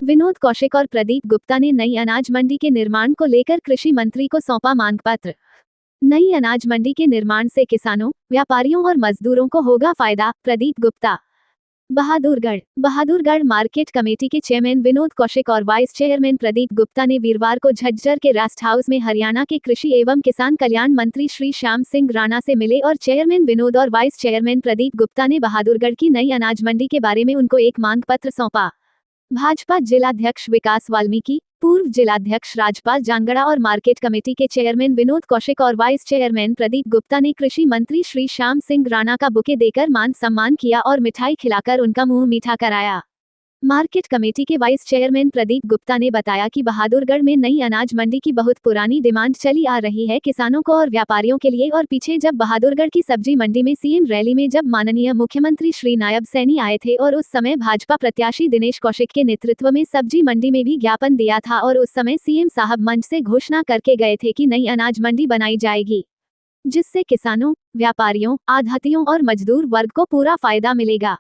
विनोद कौशिक और प्रदीप गुप्ता ने नई अनाज मंडी के निर्माण को लेकर कृषि मंत्री को सौंपा मांग पत्र। नई अनाज मंडी के निर्माण से किसानों, व्यापारियों और मजदूरों को होगा फायदा। प्रदीप गुप्ता। बहादुरगढ़ मार्केट कमेटी के चेयरमैन विनोद कौशिक और वाइस चेयरमैन प्रदीप गुप्ता ने वीरवार को झज्जर के रेस्ट हाउस में हरियाणा के कृषि एवं किसान कल्याण मंत्री श्री श्याम सिंह राणा से मिले और चेयरमैन विनोद और वाइस चेयरमैन प्रदीप गुप्ता ने बहादुरगढ़ की नई अनाज मंडी के बारे में उनको एक मांग पत्र सौंपा। भाजपा जिलाध्यक्ष विकास वाल्मीकि, पूर्व जिलाध्यक्ष राजपाल जांगड़ा और मार्केट कमेटी के चेयरमैन विनोद कौशिक और वाइस चेयरमैन प्रदीप गुप्ता ने कृषि मंत्री श्री श्याम सिंह राणा का बुके देकर मान सम्मान किया और मिठाई खिलाकर उनका मुंह मीठा कराया। मार्केट कमेटी के वाइस चेयरमैन प्रदीप गुप्ता ने बताया कि बहादुरगढ़ में नई अनाज मंडी की बहुत पुरानी डिमांड चली आ रही है किसानों को और व्यापारियों के लिए। और पीछे जब बहादुरगढ़ की सब्जी मंडी में सीएम रैली में जब माननीय मुख्यमंत्री श्री नायब सैनी आए थे और उस समय भाजपा प्रत्याशी दिनेश कौशिक के नेतृत्व में सब्जी मंडी में भी ज्ञापन दिया था और उस समय सीएम साहब मंच से घोषणा करके गए थे कि नई अनाज मंडी बनाई जाएगी, जिससे किसानों, व्यापारियों, आढ़तियों और मजदूर वर्ग को पूरा फायदा मिलेगा।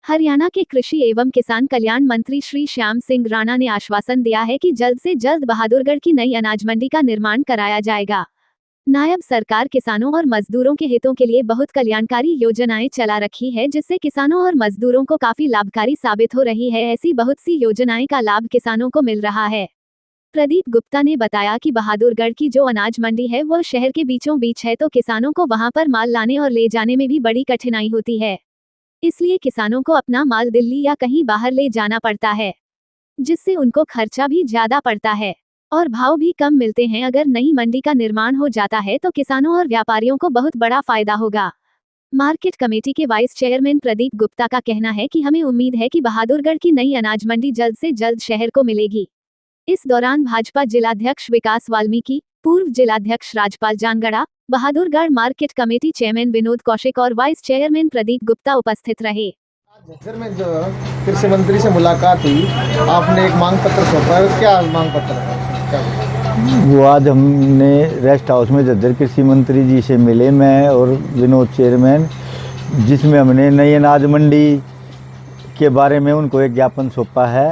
हरियाणा के कृषि एवं किसान कल्याण मंत्री श्री श्याम सिंह राणा ने आश्वासन दिया है कि जल्द से जल्द बहादुरगढ़ की नई अनाज मंडी का निर्माण कराया जाएगा। नायब सरकार किसानों और मजदूरों के हितों के लिए बहुत कल्याणकारी योजनाएं चला रखी है, जिससे किसानों और मजदूरों को काफी लाभकारी साबित हो रही है। ऐसी बहुत सी योजनाएं का लाभ किसानों को मिल रहा है। प्रदीप गुप्ता ने बताया कि बहादुरगढ़ की जो अनाज मंडी है वह शहर के बीचों बीच है, तो किसानों को वहां पर माल लाने और ले जाने में भी बड़ी कठिनाई होती है। इसलिए किसानों को अपना माल दिल्ली या कहीं बाहर ले जाना पड़ता है, जिससे उनको खर्चा भी ज्यादा पड़ता है और भाव भी कम मिलते हैं। अगर नई मंडी का निर्माण हो जाता है तो किसानों और व्यापारियों को बहुत बड़ा फायदा होगा। मार्केट कमेटी के वाइस चेयरमैन प्रदीप गुप्ता का कहना है कि हमें उम्मीद है कि बहादुरगढ़ की नई अनाज मंडी जल्द से जल्द शहर को मिलेगी। इस दौरान भाजपा जिलाध्यक्ष विकास वाल्मीकि, पूर्व जिलाध्यक्ष Rajpal Jangra, Bahadurgarh market committee chairman Vinod Kaushik और वाइस चेयरमैन प्रदीप गुप्ता उपस्थित रहे। झज्जर में जो कृषि मंत्री से मुलाकात हुई, आपने एक मांग पत्र सौंपा, क्या मांग पत्र है? वो आज हमने रेस्ट हाउस में झज्जर कृषि मंत्री जी से मिले, मैं और विनोद चेयरमैन, जिसमें हमने नई अनाज मंडी के बारे में उनको एक ज्ञापन सौंपा है।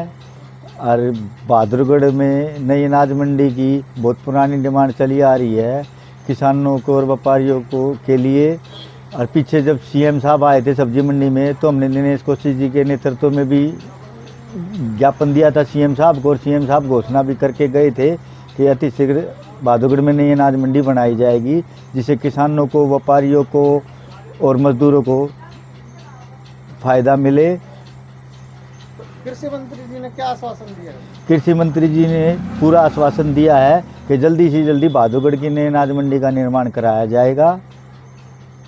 और बहादुरगढ़ में नई अनाज मंडी की बहुत पुरानी डिमांड चली आ रही है किसानों को और व्यापारियों को के लिए। और पीछे जब सीएम साहब आए थे सब्जी मंडी में, तो हमने दिनेश कौशिक जी के नेतृत्व में भी ज्ञापन दिया था सीएम साहब को, और सीएम साहब घोषणा भी करके गए थे कि अति शीघ्र बहादुरगढ़ में नई अनाज मंडी बनाई जाएगी, जिससे किसानों को, व्यापारियों को और मजदूरों को फायदा मिले। कृषि मंत्री जी ने क्या आश्वासन दिया है? कृषि मंत्री जी ने पूरा आश्वासन दिया है कि जल्दी से जल्दी बहादुरगढ़ की नई अनाज मंडी का निर्माण कराया जाएगा।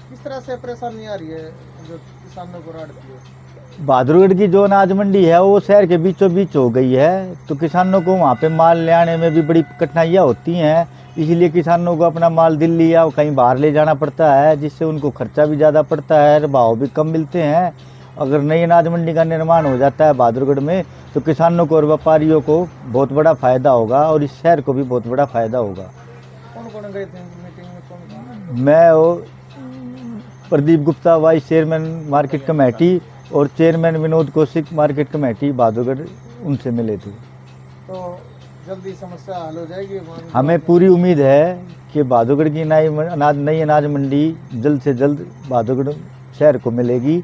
किस तरह से परेशानी आ रही है जो किसानों को राहत है? बहादुरगढ़ की जो अनाज मंडी है वो शहर के बीचों बीच हो गई है, तो किसानों को वहाँ पे माल ले आने में भी बड़ी कठिनाइयाँ होती हैं। इसलिए किसानों को अपना माल दिल्ली या कहीं बाहर ले जाना पड़ता है, जिससे उनको खर्चा भी ज़्यादा पड़ता है और भाव भी कम मिलते हैं। अगर नई अनाज मंडी का निर्माण हो जाता है बहादुरगढ़ में, तो किसानों को और व्यापारियों को बहुत बड़ा फायदा होगा और इस शहर को भी बहुत बड़ा फायदा होगा। कौन कौन गए थे मीटिंग में? कौन? मैं और Pradeep Gupta vice chairman market committee और chairman Vinod Kaushik market committee Bahadurgarh, उनसे मिले थे। तो जल्दी समस्या हल हो जाएगी? हमें पूरी उम्मीद है कि बहादुरगढ़ की नई अनाज मंडी जल्द से जल्द बहादुरगढ़ शहर को मिलेगी।